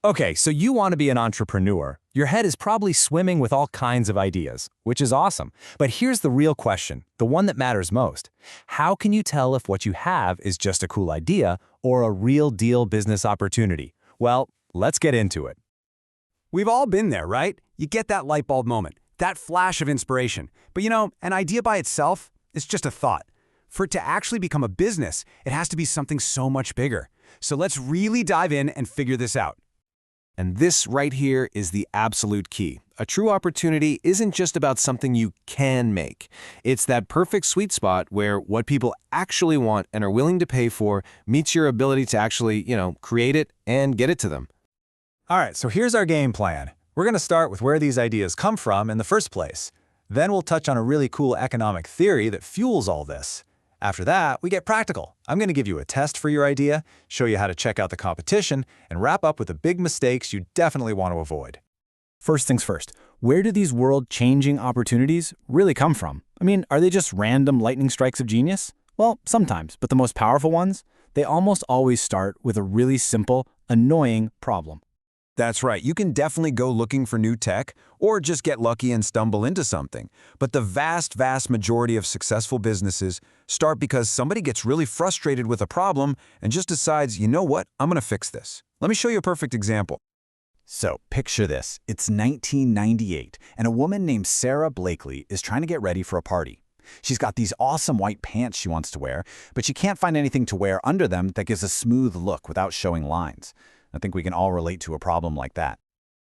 Okay, so you want to be an entrepreneur. Your head is probably swimming with all kinds of ideas, which is awesome. But here's the real question, the one that matters most. How can you tell if what you have is just a cool idea or a real deal business opportunity? Well, let's get into it. We've all been there, right? You get that light bulb moment, that flash of inspiration. But an idea by itself is just a thought. For it to actually become a business, it has to be something so much bigger. So let's really dive in and figure this out. And this right here is the absolute key. A true opportunity isn't just about something you can make. It's that perfect sweet spot where what people actually want and are willing to pay for meets your ability to actually, create it and get it to them. All right, so here's our game plan. We're going to start with where these ideas come from in the first place. Then we'll touch on a really cool economic theory that fuels all this. After that, we get practical. I'm going to give you a test for your idea, show you how to check out the competition, and wrap up with the big mistakes you definitely want to avoid. First things first, where do these world-changing opportunities really come from? I mean, are they just random lightning strikes of genius? Well, sometimes, but the most powerful ones, they almost always start with a really simple, annoying problem. That's right. You can definitely go looking for new tech or just get lucky and stumble into something. But the vast majority of successful businesses start because somebody gets really frustrated with a problem and just decides, you know what, I'm going to fix this. Let me show you a perfect example. So picture this. It's 1998, and a woman named Sarah Blakely is trying to get ready for a party. She's got these awesome white pants she wants to wear, but she can't find anything to wear under them that gives a smooth look without showing lines. I think we can all relate to a problem like that.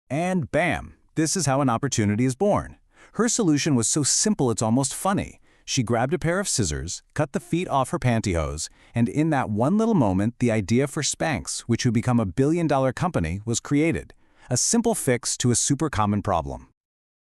And bam, this is how an opportunity is born. Her solution was so simple it's almost funny. She grabbed a pair of scissors, cut the feet off her pantyhose, and in that one little moment, the idea for Spanx, which would become a billion-dollar company, was created. A simple fix to a super common problem.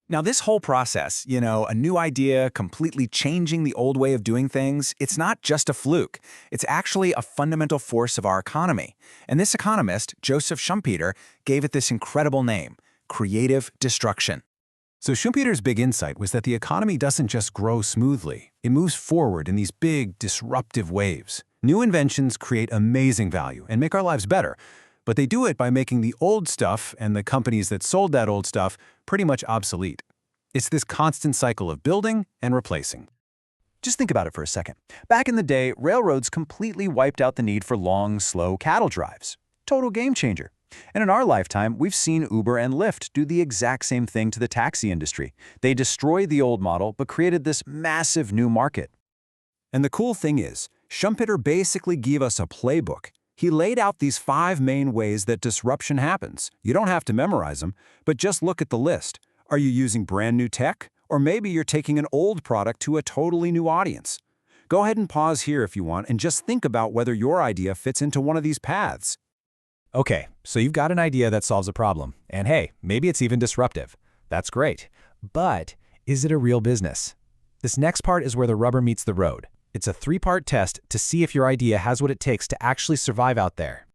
Now, this whole process, a new idea completely changing the old way of doing things, it's not just a fluke. It's actually a fundamental force of our economy. And this economist, Joseph Schumpeter, gave it this incredible name, creative destruction. So Schumpeter's big insight was that the economy doesn't just grow smoothly. It moves forward in these big, disruptive waves. New inventions create amazing value and make our lives better. But they do it by making the old stuff and the companies that sold that old stuff pretty much obsolete. It's this constant cycle of building and replacing. Just think about it for a second. Back in the day, railroads completely wiped out the need for long, slow cattle drives. Total game changer. And in our lifetime, we've seen Uber and Lyft do the exact same thing to the taxi industry. They destroyed the old model but created this massive new market. And the cool thing is, Schumpeter basically gave us a playbook. He laid out these 5 main ways that disruption happens. You don't have to memorize them, but just look at the list. Are you using brand new tech? Or maybe you're taking an old product to a totally new audience. Go ahead and pause here if you want and just think about whether your idea fits into one of these paths. Okay, so you've got an idea that solves a problem. And hey, maybe it's even disruptive. That's great. But is it a real business? This next part is where the rubber meets the road. It's a 3-part test to see if your idea has what it takes to actually survive out there.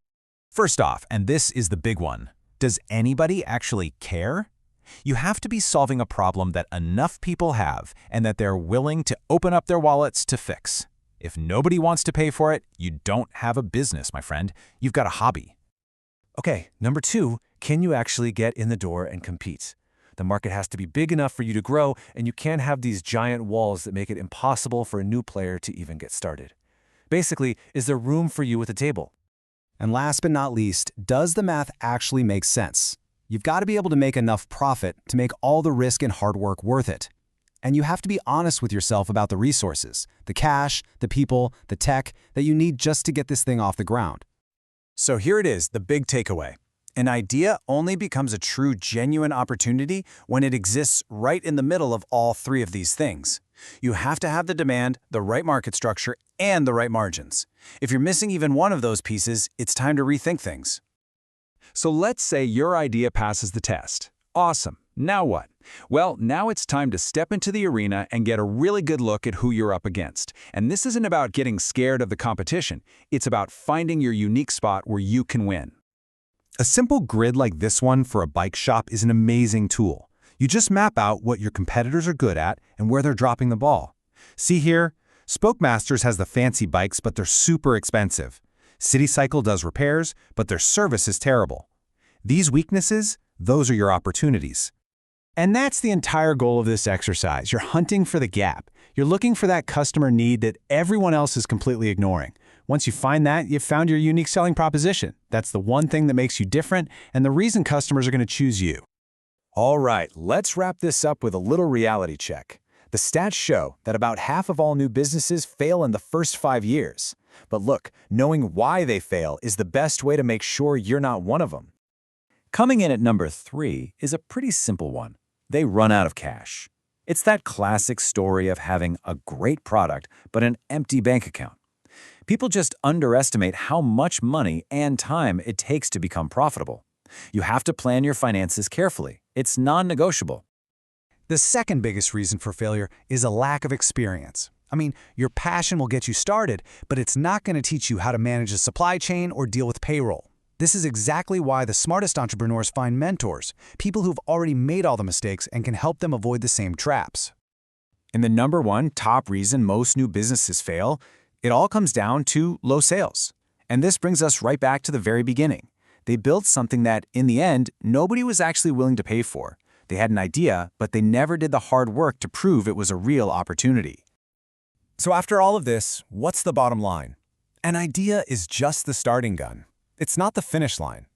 First off, and this is the big one, does anybody actually care? You have to be solving a problem that enough people have and that they're willing to open up their wallets to fix. If nobody wants to pay for it, you don't have a business, my friend. You've got a hobby. Okay, number 2, can you actually get in the door and compete? The market has to be big enough for you to grow, and you can't have these giant walls that make it impossible for a new player to even get started. Basically, is there room for you at the table? And last but not least, does the math actually make sense? You've got to be able to make enough profit to make all the risk and hard work worth it. And you have to be honest with yourself about the resources, the cash, the people, the tech that you need just to get this thing off the ground. So here it is, the big takeaway. An idea only becomes a true, genuine opportunity when it exists right in the middle of all 3 of these things. You have to have the demand, the right market structure, and the right margins. If you're missing even one of those pieces, it's time to rethink things. So let's say your idea passes the test. Awesome. Now what? Well, now it's time to step into the arena and get a really good look at who you're up against. And this isn't about getting scared of the competition. It's about finding your unique spot where you can win. A simple grid like this one for a bike shop is an amazing tool. You just map out what your competitors are good at and where they're dropping the ball. See here? Spoke Masters has the fancy bikes, but they're super expensive. City Cycle does repairs, but their service is terrible. These weaknesses, those are your opportunities. And that's the entire goal of this exercise. You're hunting for the gap. You're looking for that customer need that everyone else is completely ignoring. Once you find that, you've found your unique selling proposition. That's the one thing that makes you different and the reason customers are going to choose you. All right, let's wrap this up with a little reality check. The stats show that about half of all new businesses fail in the first 5 years. But look, knowing why they fail is the best way to make sure you're not one of them. Coming in at number 3 is a pretty simple one. They run out of cash. It's that classic story of having a great product but an empty bank account. People just underestimate how much money and time it takes to become profitable. You have to plan your finances carefully. It's non-negotiable. The second biggest reason for failure is a lack of experience. I mean, your passion will get you started, but it's not going to teach you how to manage a supply chain or deal with payroll. This is exactly why the smartest entrepreneurs find mentors, people who've already made all the mistakes and can help them avoid the same traps. And the number one top reason most new businesses fail, it all comes down to low sales. And this brings us right back to the very beginning. They built something that, in the end, nobody was actually willing to pay for. They had an idea, but they never did the hard work to prove it was a real opportunity. So after all of this, what's the bottom line? An idea is just the starting gun. It's not the finish line.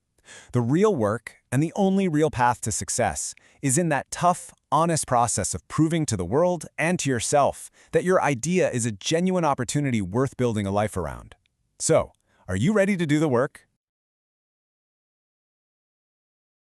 The real work, and the only real path to success, is in that tough, honest process of proving to the world and to yourself that your idea is a genuine opportunity worth building a life around. So, are you ready to do the work?